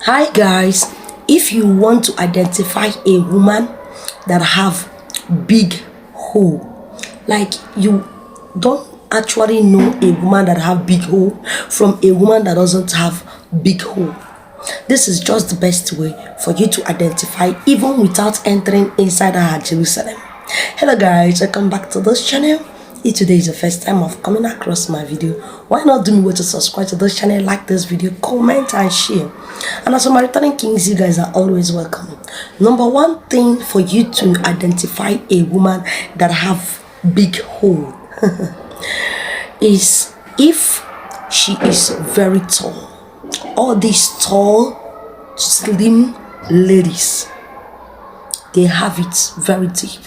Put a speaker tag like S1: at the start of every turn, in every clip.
S1: Hi guys, if you want to identify a woman that have big hole, like you don't actually know a woman that have big hole from a woman that doesn't have big hole, this is just the best way for you to identify even without entering inside her Jerusalem. Hello guys, welcome back to this channel. If today is the first time of coming across my video, why not do me way to subscribe to this channel, like this video, comment and share. And as for my returning kings, you guys are always welcome. Number one thing for you to identify a woman that have big hole is if she is very tall. All these tall, slim ladies, they have it very deep.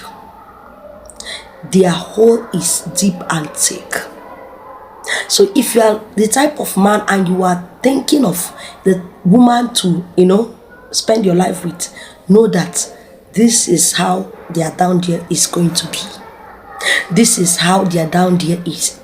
S1: Their hole is deep and thick. So if you are the type of man and you are thinking of the woman to spend your life with, know that this is how their down there is going to be. This is how their down there is.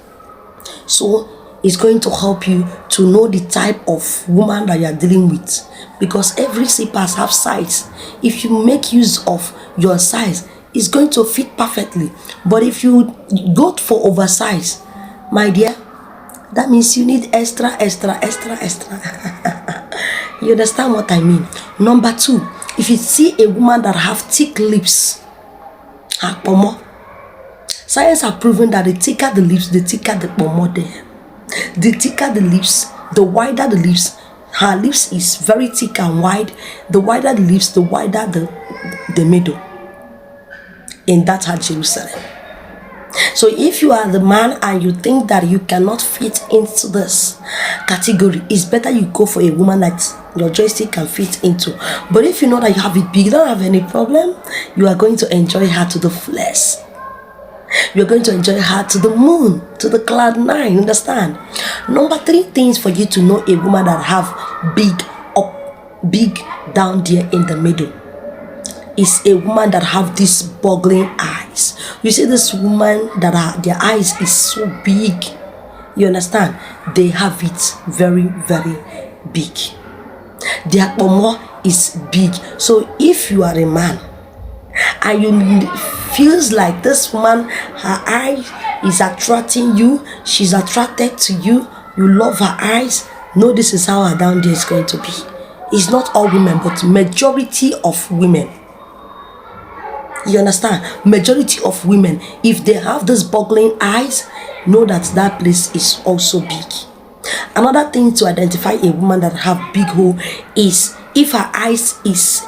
S1: So it's going to help you to know the type of woman that you are dealing with, because every slippers have size. If you make use of your size, it's going to fit perfectly. But if you go for oversize, my dear, that means you need extra. You understand what I mean? Number two, if you see a woman that have thick lips, science have proven that the thicker the lips, the thicker the pomo there. The thicker the lips, the wider the lips. Her lips is very thick and wide. The wider the lips, the wider the middle. In that her Jerusalem. So if you are the man and you think that you cannot fit into this category, it's better you go for a woman that your joystick can fit into. But if you know that you have it big, you don't have any problem, you are going to enjoy her to the fullest. You're going to enjoy her to the moon, to the cloud nine. Understand? Number three things for you to know a woman that have big down there in the middle is a woman that have these boggling eyes. You see this woman that their eyes is so big. You understand? They have it very, very big. Their pomo is big. So if you are a man and you feels like this woman, her eye is attracting you, she's attracted to you, you love her eyes, know this is how her down there is going to be. It's not all women, but majority of women. You understand? Majority of women, if they have this boggling eyes, know that that place is also big. Another thing to identify a woman that have big hole is if her eyes is,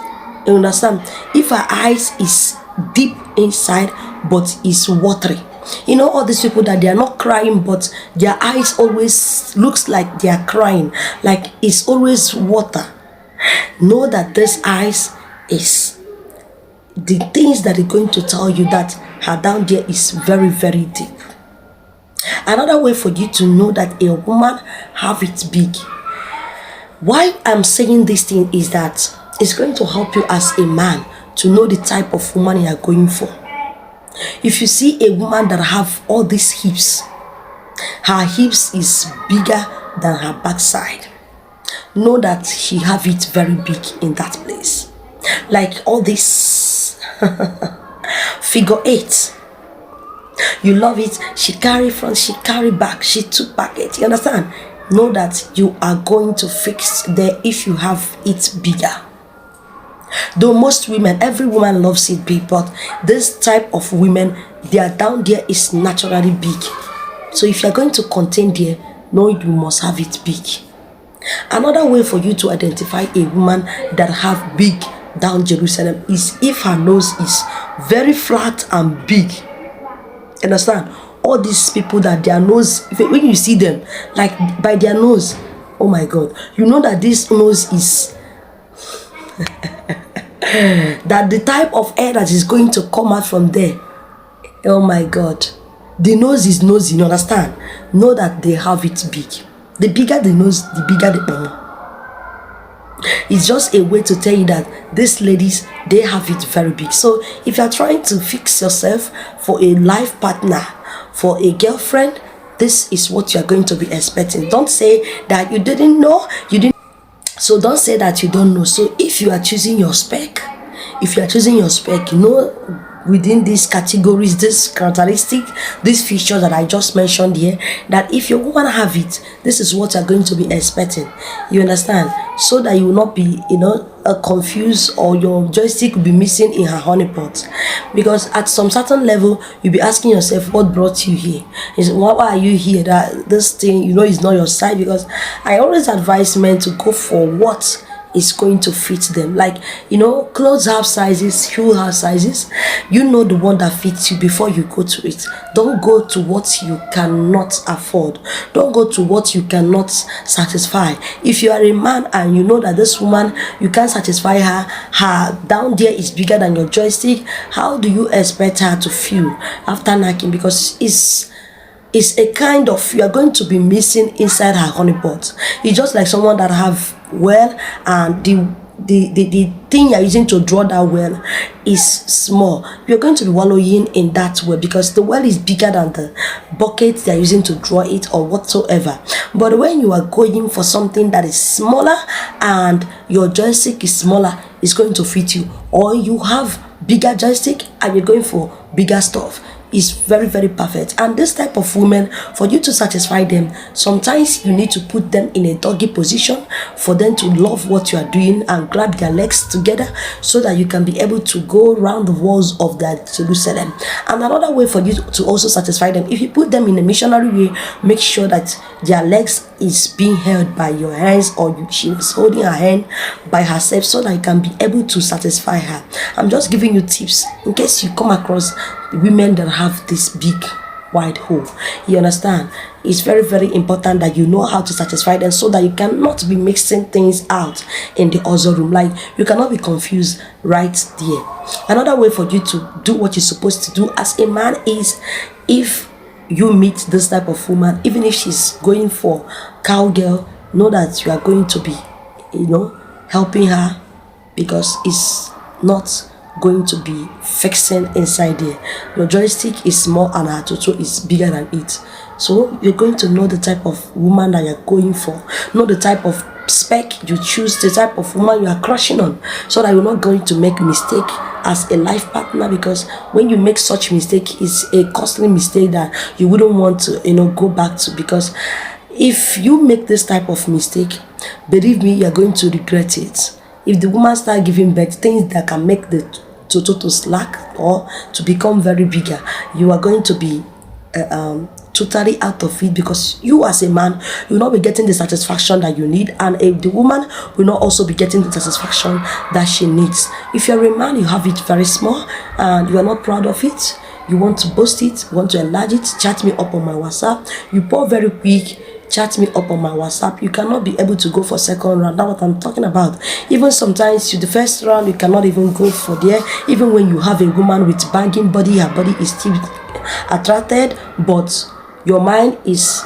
S1: you understand? If her eyes is deep inside but is watery. You know all these people that they are not crying but their eyes always looks like they are crying, like it's always water. Know that this eyes is the things that are going to tell you that her down there is very, very deep. Another way for you to know that a woman have it big, why I'm saying this thing is that it's going to help you as a man to know the type of woman you are going for. If you see a woman that have all these hips, her hips is bigger than her backside, know that she have it very big in that place. Like all this figure eight, you love it. She carry front, she carry back, she took back it. You understand? Know that you are going to fix there if you have it bigger. Though most women, every woman loves it big, but this type of women, their down there is naturally big. So if you're going to contain there, know you must have it big. Another way for you to identify a woman that have big down Jerusalem is if her nose is very flat and big. Understand? All these people that their nose, when you see them, like by their nose, oh my God, you know that this nose is that the type of air that is going to come out from there, oh my God, the nose is nosy. You understand? Know that they have it big. The bigger the nose, the bigger the pomo. It's just a way to tell you that these ladies, they have it very big. So if you're trying to fix yourself for a life partner, for a girlfriend, this is what you're going to be expecting. Don't say that you didn't know, you didn't. So don't say that you don't know. So if you are choosing your spec, you know, within these categories, this characteristic, these features that I just mentioned here, that if your woman have it, this is what you're going to be expecting. You understand? So that you will not be, confused, or your joystick will be missing in her honeypot. Because at some certain level, you'll be asking yourself, what brought you here? Is why are you here? That this thing, is not your side. Because I always advise men to go for what is going to fit them. Like, clothes have sizes, shoe have sizes. You know the one that fits you before you go to it. Don't go to what you cannot afford. Don't go to what you cannot satisfy. If you are a man and you know that this woman, you can't satisfy her down there is bigger than your joystick, how do you expect her to feel after knocking? Because it's a kind of, you are going to be missing inside her honeypot. It's just like someone that have well, and the thing you're using to draw that well is small. You're going to be wallowing in that well because the well is bigger than the bucket they're using to draw it or whatsoever. But when you are going for something that is smaller and your joystick is smaller, it's going to fit you. Or you have bigger joystick and you're going for bigger stuff, is very, very perfect. And this type of women, for you to satisfy them, sometimes you need to put them in a doggy position for them to love what you are doing and grab their legs together so that you can be able to go around the walls of that Jerusalem. And another way for you to also satisfy them, if you put them in a missionary way, make sure that their legs is being held by your hands, or she is holding her hand by herself, so that you can be able to satisfy her. I'm just giving you tips in case you come across women that have this big wide hole. You understand? It's very, very important that you know how to satisfy them, so that you cannot be mixing things out in the other room. Like, you cannot be confused right there. Another way for you to do what you're supposed to do as a man is, if you meet this type of woman, even if she's going for cowgirl, know that you are going to be, helping her, because it's not going to be fixing inside there. Your joystick is small and her toto is bigger than it. So you're going to know the type of woman that you're going for, know the type of spec you choose, the type of woman you are crushing on, so that you're not going to make mistake as a life partner. Because when you make such mistake, it's a costly mistake that you wouldn't want to go back to. Because if you make this type of mistake, believe me, you're going to regret it. If the woman start giving birth, things that can make the toto to slack or to become very bigger, you are going to be totally out of it, because you as a man, you will not be getting the satisfaction that you need, and the woman will not also be getting the satisfaction that she needs. If you're a man, you have it very small and you are not proud of it, you want to boast it, you want to enlarge it, chat me up on my WhatsApp. You pour very quick, chat me up on my WhatsApp. You cannot be able to go for second round. That's what I'm talking about. Even sometimes the first round, you cannot even go for there. Even when you have a woman with banging body, her body is still attracted, but your mind is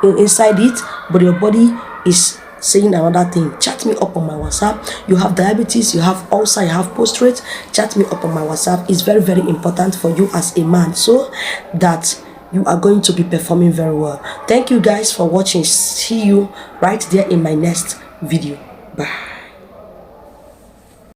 S1: inside it, but your body is saying another thing. Chat me up on my WhatsApp. You have diabetes, you have ulcer, you have prostate, chat me up on my WhatsApp. It's very, very important for you as a man, so that you are going to be performing very well. Thank you guys for watching. See you right there in my next video. Bye.